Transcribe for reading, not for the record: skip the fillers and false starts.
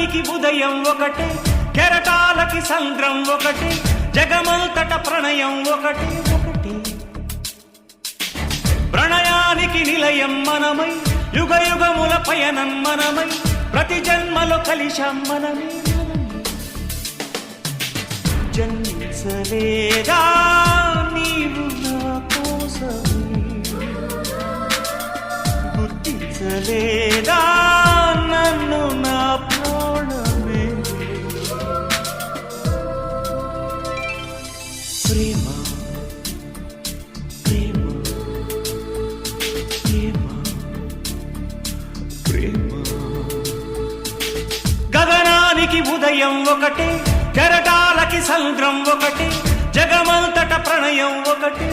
గగనానికి ఉదయం ఒకటే, కెరటాలకి సంద్రం ఒకటే, జగమంతట ప్రణయం ఒకటే ఒకటే. ప్రణయానికి నిలయం మనమై, యుగ యుగముల పయనం మనమై, ప్రతి జన్మలో కలిశాం మనమే. జన్మించలేదా నీవు నా కోసమే, గుర్తించలేదా నన్ను నా ప్రాణమే. ప్రేమ ప్రేమ ప్రేమ ప్రేమ. గగనానికి ఉదయం ఒకటే, కెరటాలకి సంద్రం ఒకటే, జగమంతట ప్రణయం ఒకటే.